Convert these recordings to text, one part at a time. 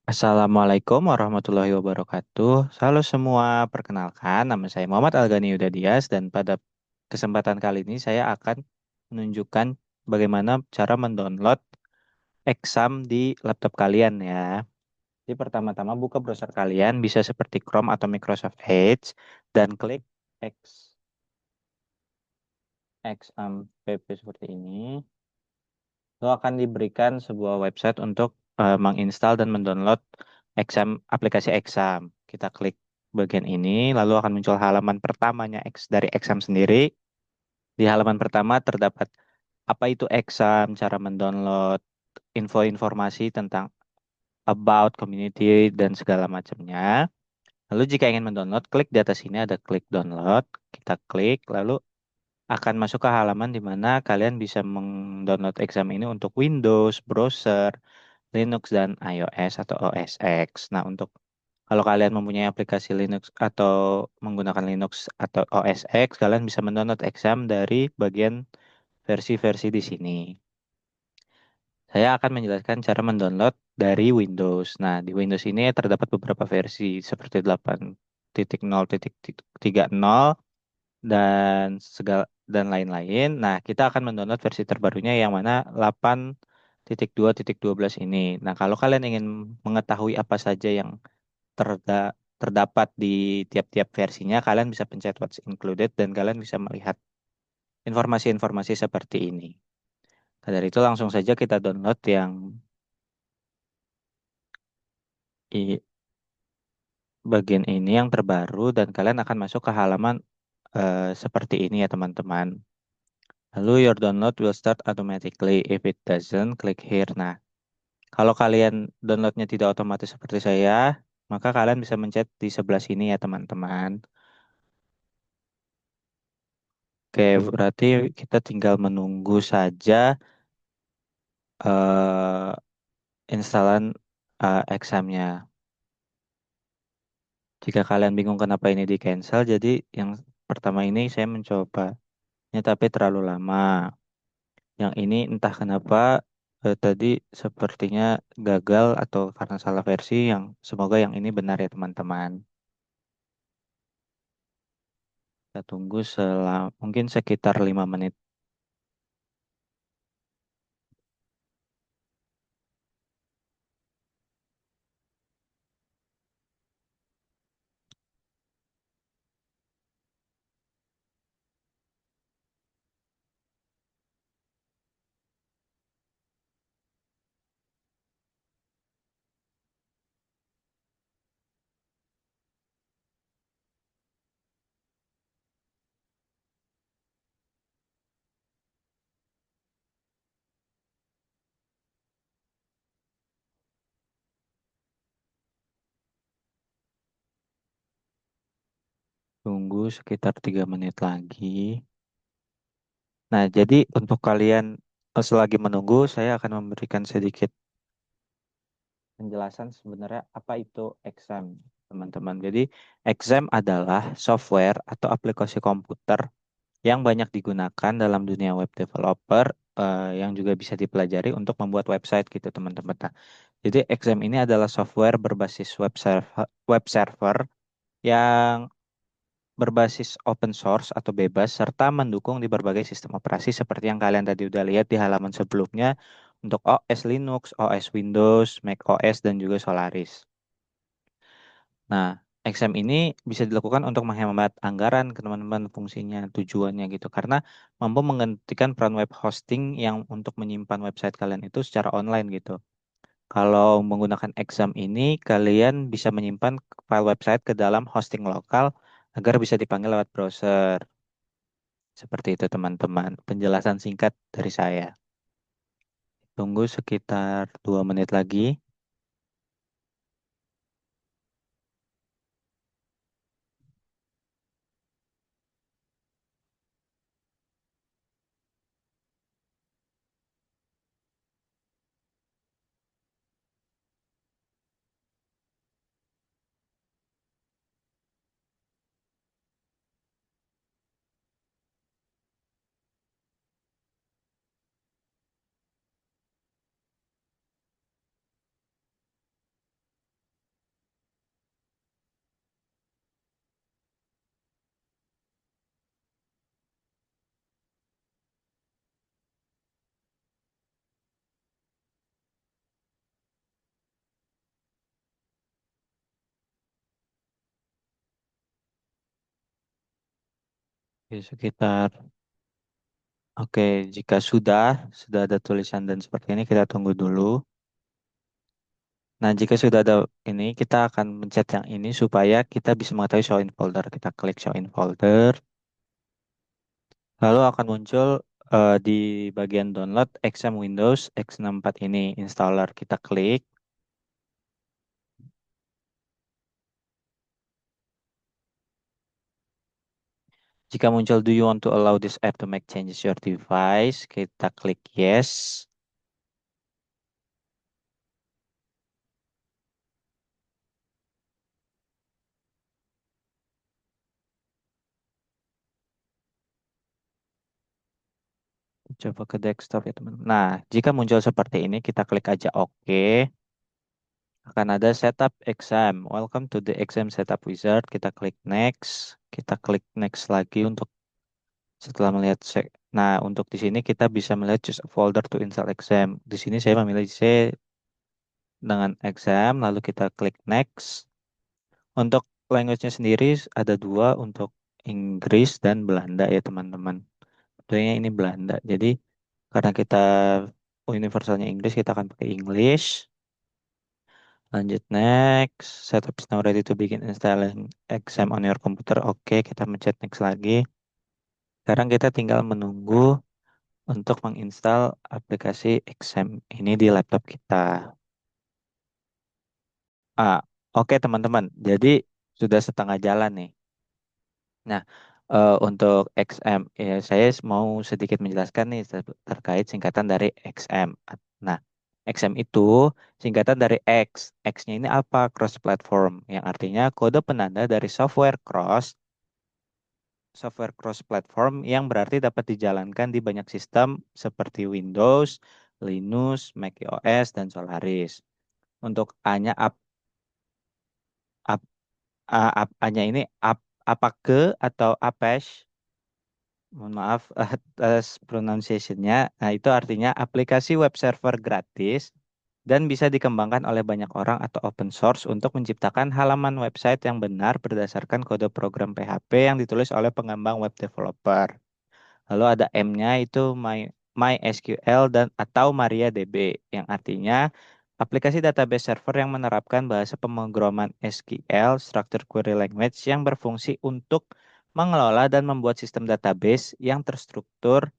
Assalamualaikum warahmatullahi wabarakatuh. Halo semua, perkenalkan nama saya Muhammad Algani Dias dan pada kesempatan kali ini saya akan menunjukkan bagaimana cara mendownload exam di laptop kalian ya. Jadi pertama-tama buka browser kalian bisa seperti Chrome atau Microsoft Edge dan klik exam pp seperti ini. Lalu akan diberikan sebuah website untuk menginstal dan mendownload aplikasi exam. Kita klik bagian ini, lalu akan muncul halaman pertamanya dari exam sendiri. Di halaman pertama terdapat apa itu exam, cara mendownload, informasi tentang about community dan segala macamnya. Lalu jika ingin mendownload, klik di atas sini ada klik download. Kita klik, lalu akan masuk ke halaman di mana kalian bisa mendownload exam ini untuk Windows, browser, Linux dan iOS atau OS X. Nah, untuk kalau kalian mempunyai aplikasi Linux atau menggunakan Linux atau OS X, kalian bisa mendownload exam dari bagian versi-versi di sini. Saya akan menjelaskan cara mendownload dari Windows. Nah, di Windows ini terdapat beberapa versi seperti 8.0.30 dan segala dan lain-lain. Nah, kita akan mendownload versi terbarunya yang mana 8.2.12 ini. Nah, kalau kalian ingin mengetahui apa saja yang terdapat di tiap-tiap versinya, kalian bisa pencet What's Included dan kalian bisa melihat informasi-informasi seperti ini. Nah, dari itu langsung saja kita download yang i- bagian ini yang terbaru dan kalian akan masuk ke halaman seperti ini ya teman-teman. Lalu your download will start automatically. If it doesn't, click here. Nah, kalau kalian downloadnya tidak otomatis seperti saya, maka kalian bisa mencet di sebelah sini ya teman-teman. Oke, berarti kita tinggal menunggu saja eh, instalan examnya. Jika kalian bingung kenapa ini di cancel, jadi yang pertama ini saya mencobanya tapi terlalu lama. Yang ini entah kenapa tadi sepertinya gagal atau karena salah versi yang semoga yang ini benar ya teman-teman. Kita tunggu selama mungkin sekitar 5 menit. Tunggu sekitar 3 menit lagi. Nah, jadi untuk kalian selagi menunggu, saya akan memberikan sedikit penjelasan sebenarnya apa itu exam, teman-teman. Jadi, exam adalah software atau aplikasi komputer yang banyak digunakan dalam dunia web developer yang juga bisa dipelajari untuk membuat website gitu, teman-teman. Nah, jadi exam ini adalah software berbasis web server yang berbasis open source atau bebas serta mendukung di berbagai sistem operasi seperti yang kalian tadi udah lihat di halaman sebelumnya untuk OS Linux, OS Windows, Mac OS dan juga Solaris. Nah, exam ini bisa dilakukan untuk menghemat anggaran ke teman-teman fungsinya, tujuannya gitu karena mampu menggantikan peran web hosting yang untuk menyimpan website kalian itu secara online gitu. Kalau menggunakan exam ini, kalian bisa menyimpan file website ke dalam hosting lokal agar bisa dipanggil lewat browser. Seperti itu teman-teman. Penjelasan singkat dari saya. Tunggu sekitar 2 menit lagi. Oke, sekitar. Oke, jika sudah ada tulisan dan seperti ini, kita tunggu dulu. Nah, jika sudah ada ini, kita akan mencet yang ini supaya kita bisa mengetahui show in folder. Kita klik show in folder, lalu akan muncul di bagian download XM Windows X64 ini, installer. Kita klik. Jika muncul, do you want to allow this app to make changes your device? Kita klik yes. Coba ke desktop ya teman-teman. Nah, jika muncul seperti ini, kita klik aja OK. Akan ada setup exam. Welcome to the exam setup wizard. Kita klik next. Kita klik next lagi untuk setelah melihat Nah, untuk di sini kita bisa melihat choose a folder to install exam. Di sini saya memilih C dengan exam, lalu kita klik next. Untuk language-nya sendiri ada dua, untuk Inggris dan Belanda ya teman-teman. Tentunya ini Belanda. Jadi karena kita universalnya Inggris, kita akan pakai English. Lanjut next. Setup is now ready to begin installing exam on your computer. Oke, kita mencet next lagi. Sekarang kita tinggal menunggu untuk menginstal aplikasi exam ini di laptop kita. Ah, oke teman-teman. Jadi sudah setengah jalan nih. Nah, untuk XM, ya, saya mau sedikit menjelaskan nih terkait singkatan dari XM. Nah, XM itu singkatan dari X. X-nya ini apa? Cross platform, yang artinya kode penanda dari software cross platform yang berarti dapat dijalankan di banyak sistem seperti Windows, Linux, macOS, dan Solaris. Untuk A-nya up, A-nya ini apa ke atau Apache. Mohon maaf atas pronunciation-nya. Nah, itu artinya aplikasi web server gratis dan bisa dikembangkan oleh banyak orang atau open source untuk menciptakan halaman website yang benar berdasarkan kode program PHP yang ditulis oleh pengembang web developer. Lalu ada M-nya itu MySQL dan atau MariaDB, yang artinya aplikasi database server yang menerapkan bahasa pemrograman SQL (Structured Query Language) yang berfungsi untuk mengelola dan membuat sistem database yang terstruktur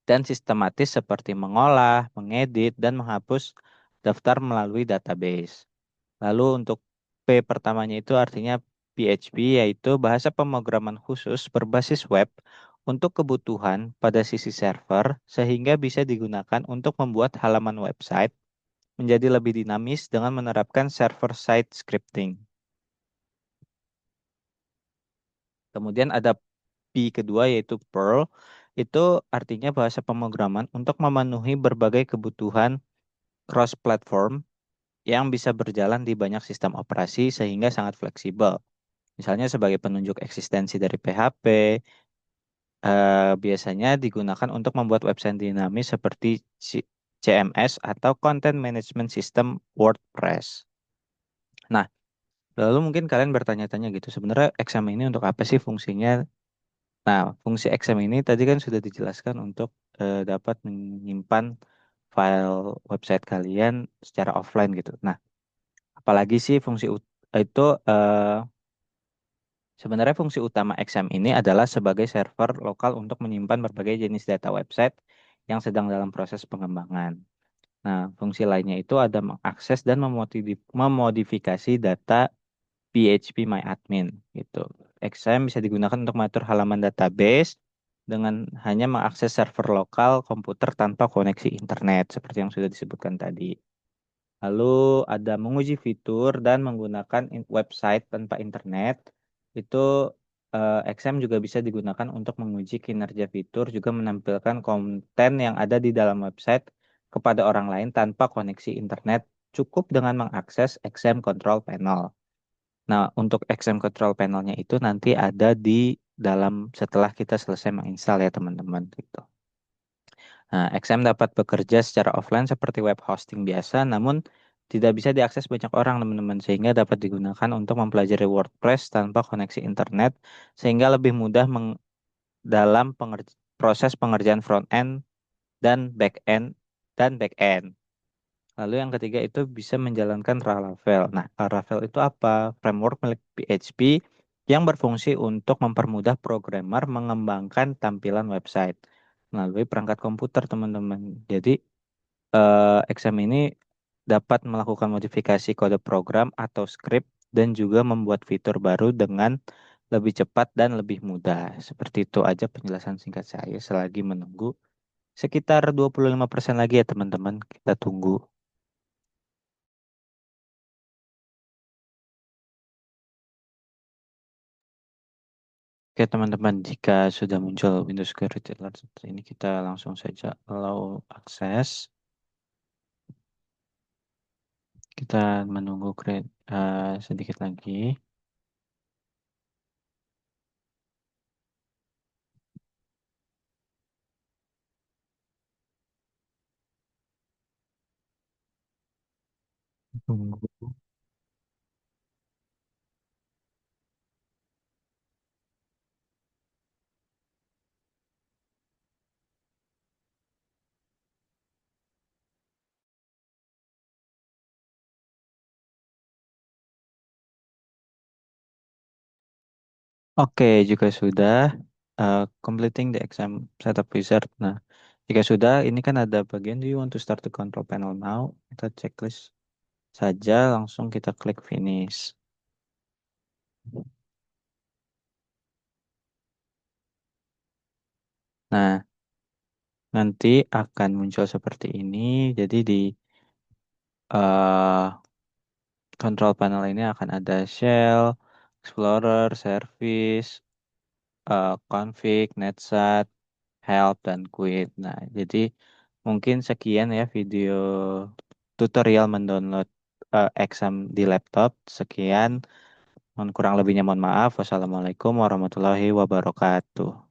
dan sistematis seperti mengolah, mengedit, dan menghapus daftar melalui database. Lalu untuk P pertamanya itu artinya PHP, yaitu bahasa pemrograman khusus berbasis web untuk kebutuhan pada sisi server sehingga bisa digunakan untuk membuat halaman website menjadi lebih dinamis dengan menerapkan server-side scripting. Kemudian ada P kedua yaitu Perl, itu artinya bahasa pemrograman untuk memenuhi berbagai kebutuhan cross-platform yang bisa berjalan di banyak sistem operasi sehingga sangat fleksibel. Misalnya sebagai penunjuk eksistensi dari PHP, biasanya digunakan untuk membuat website dinamis seperti CMS atau Content Management System WordPress. Nah, lalu mungkin kalian bertanya-tanya gitu, sebenarnya XAM ini untuk apa sih fungsinya? Nah, fungsi XAM ini tadi kan sudah dijelaskan untuk dapat menyimpan file website kalian secara offline gitu. Nah, apalagi sih fungsi itu sebenarnya fungsi utama XAM ini adalah sebagai server lokal untuk menyimpan berbagai jenis data website yang sedang dalam proses pengembangan. Nah, fungsi lainnya itu ada mengakses dan memodifikasi data PHP gitu. XAM bisa digunakan untuk mengatur halaman database dengan hanya mengakses server lokal komputer tanpa koneksi internet seperti yang sudah disebutkan tadi. Lalu ada menguji fitur dan menggunakan website tanpa internet. Itu XM juga bisa digunakan untuk menguji kinerja fitur, juga menampilkan konten yang ada di dalam website kepada orang lain tanpa koneksi internet, cukup dengan mengakses XM Control Panel. Nah, untuk XM Control Panel-nya itu nanti ada di dalam setelah kita selesai menginstal ya teman-teman gitu. Nah, XM dapat bekerja secara offline seperti web hosting biasa, namun tidak bisa diakses banyak orang, teman-teman, sehingga dapat digunakan untuk mempelajari WordPress tanpa koneksi internet, sehingga lebih mudah dalam proses pengerjaan front end dan back end back end. Lalu yang ketiga itu bisa menjalankan Laravel. Nah, Laravel itu apa? Framework milik PHP yang berfungsi untuk mempermudah programmer mengembangkan tampilan website melalui perangkat komputer, teman-teman. Jadi, exam ini dapat melakukan modifikasi kode program atau script dan juga membuat fitur baru dengan lebih cepat dan lebih mudah. Seperti itu aja penjelasan singkat saya selagi menunggu sekitar 25% lagi ya, teman-teman. Kita tunggu. Oke, teman-teman, jika sudah muncul Windows Security Alert seperti ini, kita langsung saja allow access. Kita menunggu sedikit lagi. Tunggu. Oke, jika sudah completing the exam setup wizard. Nah, jika sudah, ini kan ada bagian do you want to start the control panel now? Kita checklist saja, langsung kita klik finish. Nah, nanti akan muncul seperti ini. Jadi di eh, control panel ini akan ada shell, explorer, service, config, netsat, help, dan quit. Nah, jadi mungkin sekian ya video tutorial mendownload exam di laptop. Sekian, kurang lebihnya mohon maaf. Wassalamualaikum warahmatullahi wabarakatuh.